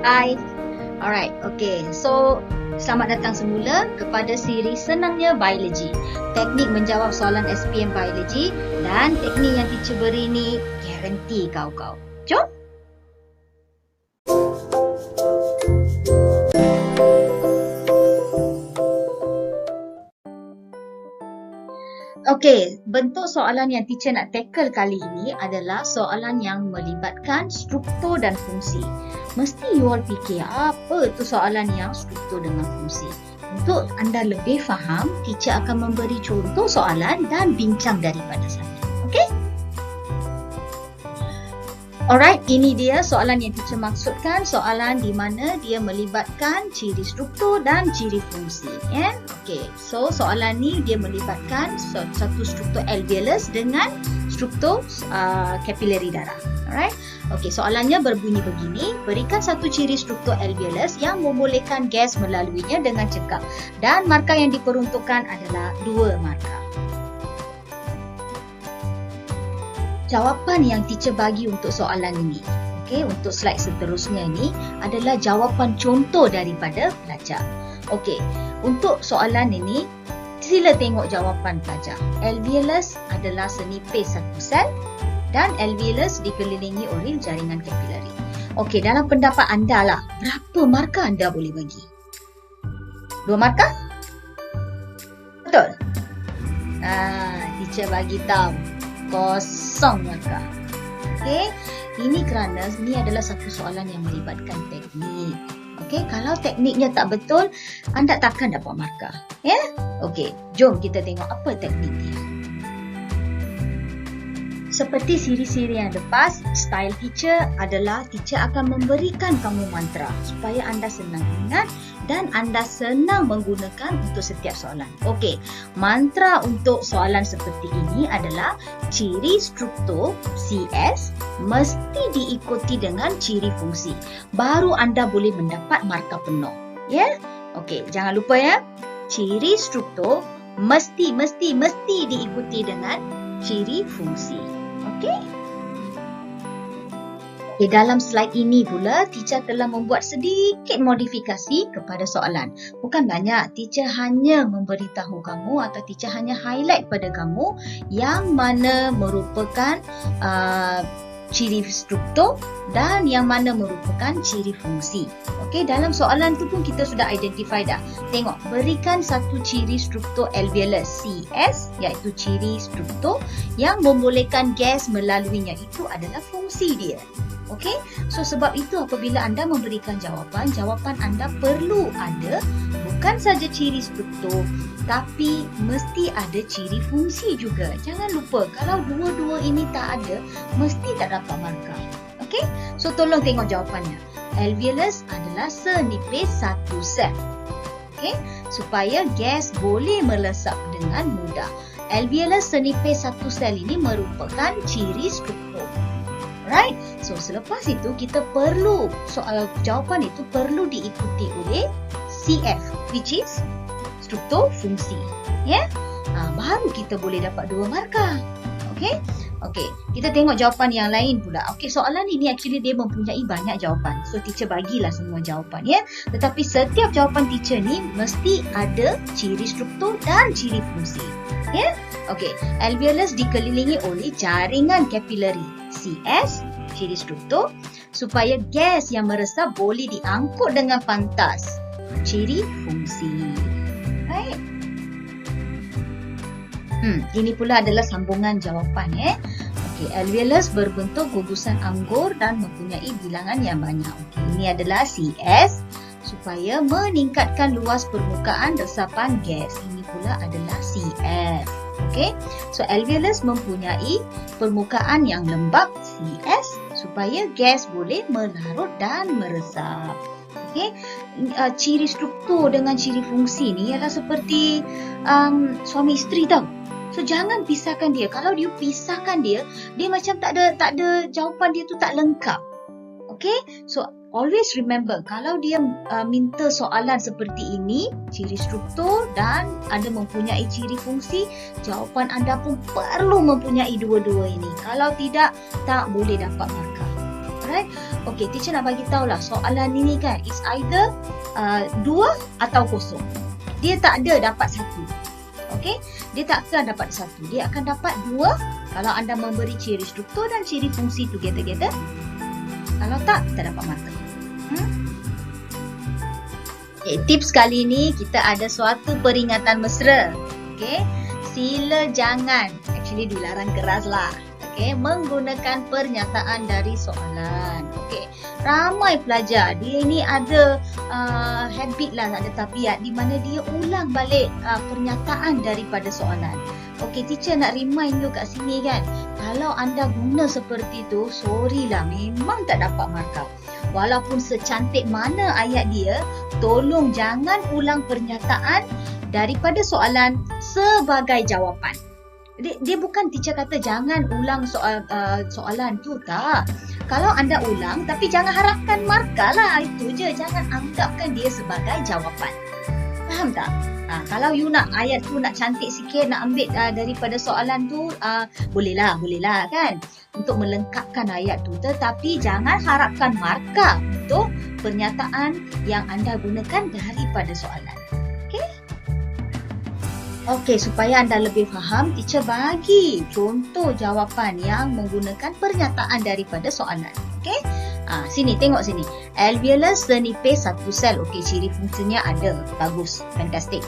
Hai. Alright, okay. So, selamat datang semula kepada siri Senangnya Biologi. Teknik menjawab soalan SPM Biologi dan teknik yang teacher beri ni garanti kau. Jom! Okey, bentuk soalan yang teacher nak tackle kali ini adalah soalan yang melibatkan struktur dan fungsi. Mesti you all fikir apa tu soalan yang struktur dengan fungsi. Untuk anda lebih faham, teacher akan memberi contoh soalan dan bincang daripada saya. Okey? Alright, ini dia soalan yang teacher maksudkan, soalan di mana dia melibatkan ciri struktur dan ciri fungsi. Okey, so soalan ni dia melibatkan satu struktur alveolus dengan struktur kapilari darah. Alright, okey, soalannya berbunyi begini: berikan satu ciri struktur alveolus yang membolehkan gas melaluinya dengan cekap, dan markah yang diperuntukkan adalah 2 markah. Jawapan yang teacher bagi untuk soalan ini, okey, untuk slide seterusnya ini adalah jawapan contoh daripada pelajar. Okey, untuk soalan ini sila tengok jawapan pelajar. Alveolus adalah senipis satu sel dan alveolus dikelilingi oleh jaringan kapilari. Okey, dalam pendapat anda lah, berapa markah anda boleh bagi? 2 markah? Betul? Teacher bagi tahu 0 markah. Okey, ini kerana ini adalah satu soalan yang melibatkan teknik. Okey, kalau tekniknya tak betul, anda takkan dapat markah. Ya? Okey, jom kita tengok apa teknik dia. Seperti siri-siri yang lepas, style teacher adalah teacher akan memberikan kamu mantra supaya anda senang ingat dan anda senang menggunakan untuk setiap soalan. Okey, mantra untuk soalan seperti ini adalah ciri struktur CS mesti diikuti dengan ciri fungsi. Baru anda boleh mendapat markah penuh. Ya? Okey, jangan lupa ya. Ciri struktur mesti diikuti dengan ciri fungsi. Okey? Okay, dalam slide ini pula, teacher telah membuat sedikit modifikasi kepada soalan. Bukan banyak, teacher hanya memberitahu kamu atau teacher hanya highlight pada kamu yang mana merupakan ciri struktur dan yang mana merupakan ciri fungsi. Okey, dalam soalan tu pun kita sudah identify dah. Tengok, berikan satu ciri struktur alveolus CS, iaitu ciri struktur yang membolehkan gas melaluinya. Itu adalah fungsi dia. Okey, so sebab itu apabila anda memberikan jawapan anda perlu ada bukan saja ciri struktur tapi mesti ada ciri fungsi juga. Jangan lupa, kalau dua-dua ini tak ada, mesti tak dapat markah. Okey, so tolong tengok jawapannya. Alveolus adalah senipis satu sel. Okey, supaya gas boleh melesap dengan mudah. Alveolus senipis satu sel ini merupakan ciri struktur. Right? So selepas itu kita perlu jawapan itu perlu diikuti oleh CF, which is struktur fungsi. Ya? Baru kita boleh dapat 2 markah. Okey? Okey, kita tengok jawapan yang lain pula. Okey, soalan ini actually dia mempunyai banyak jawapan. So teacher bagilah semua jawapan ya. Tetapi setiap jawapan teacher ni mesti ada ciri struktur dan ciri fungsi. Ya? Okey, alveolus dikelilingi oleh jaringan kapilari CS, ciri struktur, supaya gas yang meresap boleh diangkut dengan pantas, ciri fungsi. Baik. Ini pula adalah sambungan jawapan ya. Okey, alveolus berbentuk gugusan anggur dan mempunyai bilangan yang banyak. Okey, ini adalah CS supaya meningkatkan luas permukaan resapan gas. Ini pula adalah CF. Okey, so alveolus mempunyai permukaan yang lembap CS supaya gas boleh melarut dan meresap. Okey, ciri struktur dengan ciri fungsi ni ialah seperti suami isteri tau. So jangan pisahkan dia. Kalau you pisahkan dia macam tak ada jawapan dia tu tak lengkap. Okay, so always remember, kalau dia minta soalan seperti ini, ciri struktur dan ada mempunyai ciri fungsi, jawapan anda pun perlu mempunyai dua-dua ini. Kalau tidak, tak boleh dapat markah. Alright. Okey, teacher nak bagi tahu lah soalan ini kan, it's either 2 atau kosong. Dia tak ada dapat 1. Okey, dia tak akan dapat 1. Dia akan dapat 2 kalau anda memberi ciri struktur dan ciri fungsi together. Kalau tak, kita dapat markah. Okay, tips kali ini kita ada suatu peringatan mesra. Okey, sila jangan, actually dilarang keras lah. Okey, menggunakan pernyataan dari soalan. Okey, ramai pelajar dia ini ada habit lah, ada tabiat di mana dia ulang balik pernyataan daripada soalan. Okey, teacher nak remind you kat sini kan, kalau anda guna seperti tu, sorry lah, memang tak dapat markah. Walaupun secantik mana ayat dia, tolong jangan ulang pernyataan daripada soalan sebagai jawapan. Dia bukan teacher kata jangan ulang soalan tu, tak. Kalau anda ulang, tapi jangan harapkan markah lah, itu je. Jangan anggapkan dia sebagai jawapan. Faham tak? Kalau you nak ayat tu nak cantik sikit, nak ambil daripada soalan tu, bolehlah kan, untuk melengkapkan ayat tu. Tetapi jangan harapkan markah untuk pernyataan yang anda gunakan daripada soalan. Okey, supaya anda lebih faham, teacher bagi contoh jawapan yang menggunakan pernyataan daripada soalan. Okey? Sini, tengok sini. Alveolus senipis satu sel. Okey, ciri fungsinya ada. Bagus. Fantastic.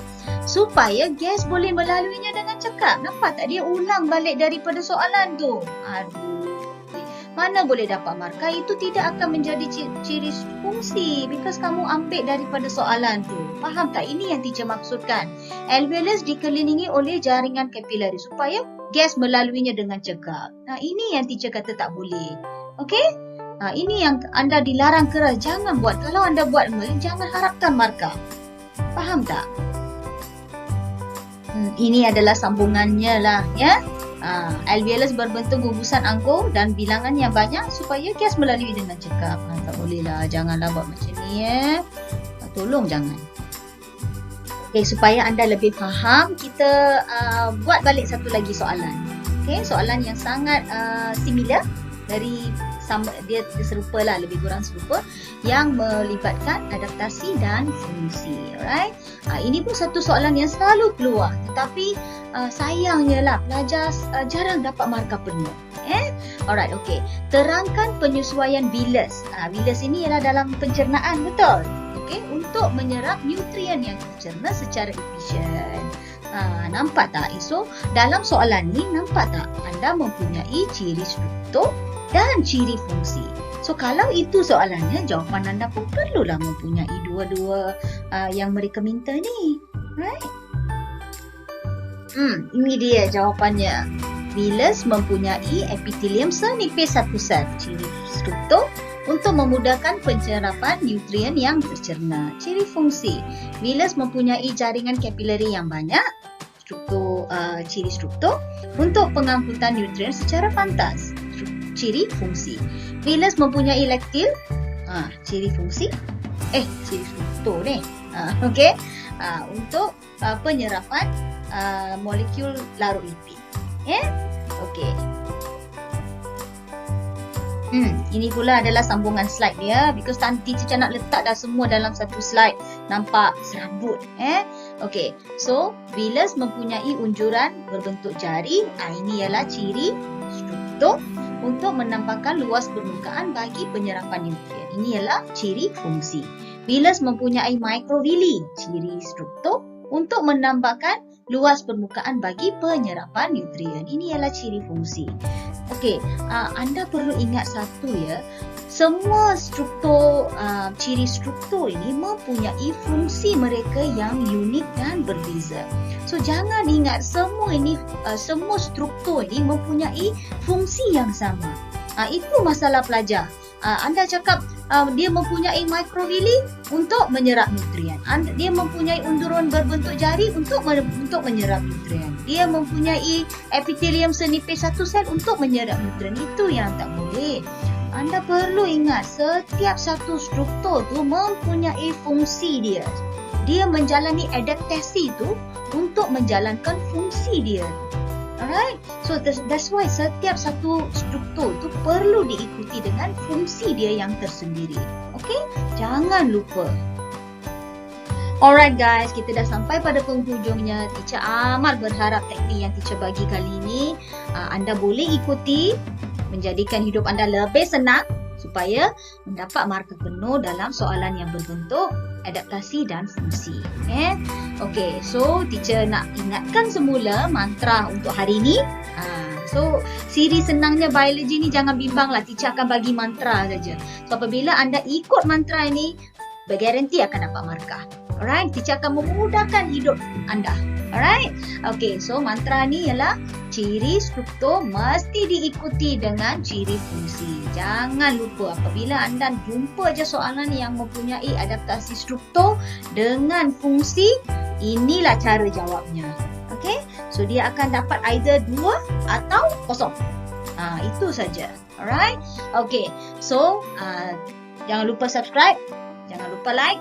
Supaya gas boleh melaluinya dengan cekap. Nampak tak dia ulang balik daripada soalan tu? Aduh. Mana boleh dapat markah? Itu tidak akan menjadi ciri fungsi because kamu ambil daripada soalan tu. Faham tak? Ini yang teacher maksudkan. Alveolus dikelilingi oleh jaringan kapilari supaya gas melaluinya dengan cekap. Ini yang teacher kata tak boleh. Okey? Ini yang anda dilarang keras. Jangan buat. Kalau anda buat, jangan harapkan markah. Faham tak? Ini adalah sambungannya lah, ya. Alveolus berbentuk gugusan anggur dan bilangan yang banyak supaya gas melalui dengan cekap. Tak boleh lah, janganlah buat macam ni, ya. Tolong jangan. Okay, supaya anda lebih faham, kita buat balik satu lagi soalan. Okay, soalan yang sangat similar dari dia serupa lah, lebih kurang serupa, yang melibatkan adaptasi dan fungsi. Alright. Ini pun satu soalan yang selalu keluar, tetapi sayangnya lah pelajar jarang dapat markah penuh. Alright, okey. Terangkan penyesuaian bilas. Bilas ini ialah dalam pencernaan, betul? Okey, untuk menyerap nutrien yang dicerna secara efisien. Nampak tak? So, dalam soalan ni nampak tak anda mempunyai ciri struktur dan ciri fungsi. So, kalau itu soalannya, jawapan anda pun perlulah mempunyai dua-dua yang mereka minta ni. Right? Ini dia jawapannya. Bilas mempunyai epitelium senipis satu sel, ciri struktur untuk memudahkan penyerapan nutrien yang tercerna. Ciri fungsi. Bilas mempunyai jaringan kapilari yang banyak, ciri struktur untuk pengangkutan nutrien secara pantas. Ciri fungsi. Bilas mempunyai laktil, ciri fungsi. Ciri struktur ni. Okey. Untuk penyerapan molekul larut lipid. Okey. Ini pula adalah sambungan slide dia, because nanti teacher nak letak dah semua dalam satu slide, nampak serabut. Okey, so bilas mempunyai unjuran berbentuk jari. Ini ialah ciri struktur untuk menampakkan luas permukaan bagi penyerapan nutrien. Ini ialah ciri fungsi. Bilas mempunyai mikrovilli, ciri struktur untuk menambahkan luas permukaan bagi penyerapan nutrien. Ini ialah ciri fungsi. Okey, anda perlu ingat satu, ya. Semua struktur, ciri struktur ini mempunyai fungsi mereka yang unik dan berbeza. So, jangan ingat semua struktur ini mempunyai fungsi yang sama. Itu masalah pelajar. Anda cakap dia mempunyai mikrovilli untuk menyerap nutrien. Dia mempunyai unduran berbentuk jari untuk menyerap nutrien. Dia mempunyai epitelium senipis satu sel untuk menyerap nutrien. Itu yang tak boleh. Anda perlu ingat setiap satu struktur tu mempunyai fungsi dia. Dia menjalani adaptasi tu untuk menjalankan fungsi dia. Alright, so that's why setiap satu struktur tu perlu diikuti dengan fungsi dia yang tersendiri. Okay, jangan lupa. Alright guys, kita dah sampai pada penghujungnya. Teacher amat berharap teknik yang teacher bagi kali ini anda boleh ikuti, menjadikan hidup anda lebih senang supaya mendapat markah penuh dalam soalan yang berbentuk adaptasi dan fungsi. Okay, so teacher nak ingatkan semula mantra untuk hari ini. So, siri senangnya biologi ni jangan bimbang lah, teacher akan bagi mantra saja. So, apabila anda ikut mantra ini, bergaranti akan dapat markah. Alright, teacher akan memudahkan hidup anda. Alright, okay, so mantra ni ialah ciri struktur mesti diikuti dengan ciri fungsi. Jangan lupa apabila anda jumpa je soalan yang mempunyai adaptasi struktur dengan fungsi, inilah cara jawabnya. Okay, so dia akan dapat either 2 atau kosong. Itu saja. Alright, okay, so jangan lupa subscribe, jangan lupa like.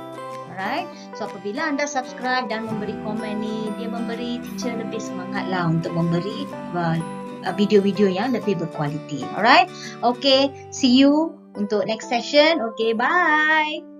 Alright, so apabila anda subscribe dan memberi komen ni, dia memberi teacher lebih semangat lah untuk memberi video-video yang lebih berkualiti. Alright, okay, see you untuk next session. Okay, bye.